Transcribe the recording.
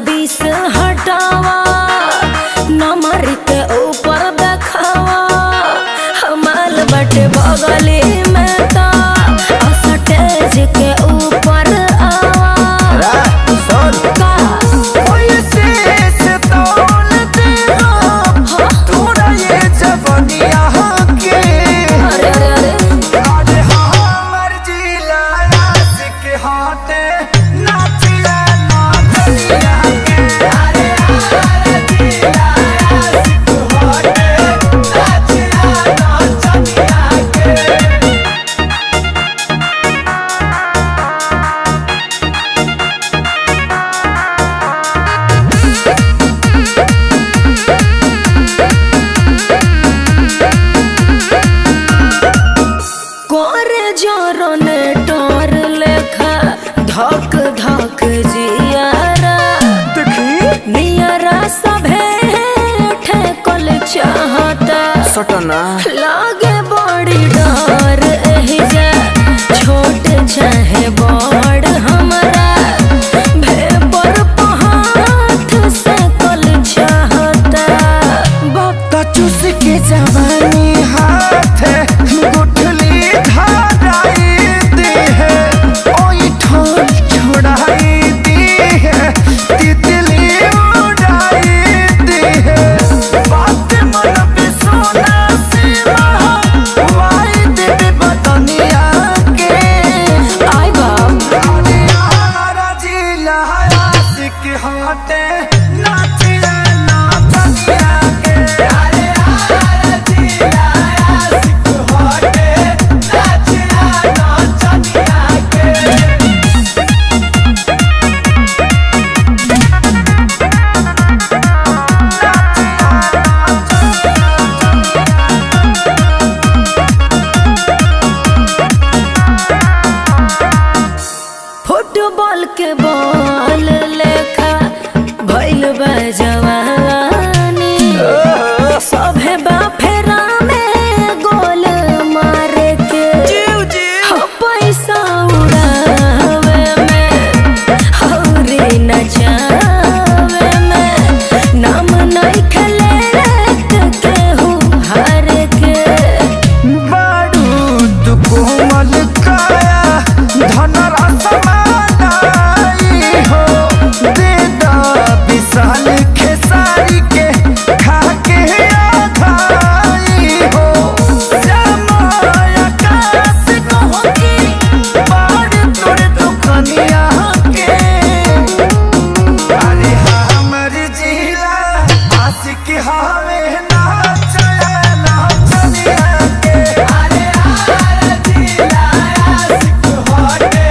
बीस हटावा नंबर के ऊपर देखावा हमाल बटे बगली में तो स्टेज के ऊपर आवा का थोड़ा ये जवानिया के अरे अरे अरे हमर जिला आशिक हाथे नाचिया नाचनिया के अरे हमर जिला आशिक हाथे नाचिया नाचनिया के कोरे जोरन टोर लेखा धक धक जियारा देखी नियरा सभे ठेकल चाहता सटना लागे बड़ी डर एहिजा छोट चाहे बड़ हमरा भेपर पहाथ से कल चाहता बाप चूस के जवानी हाथ गुठली धाराई दी है ओई ठोर छोड़ाई दी है तितली उड़ाई दी है बात मन पे सोना सीमा वाई देवी बतनिया के आई बाप अरे हमारा जिला आशिक हाथे नाचिया नाचनिया के अरे हमारा जिला आशिक हाथे नाचिया नाचनिया के फुटबॉल के बॉल लेखा भइल बा जवानी सभे बा फेरा में गोल मारे के पैसा उड़ावे में हौरी नचावे में नाम नहीं खेले केहू हार के बारूद कोमल काया धनरस मालाई हो दे दा विशाल खेसारी के खाके आधाई हो समय आकाश कहोगी बाड़ तोड़ दुखनिया के अरे हमर जिला आशिक हावे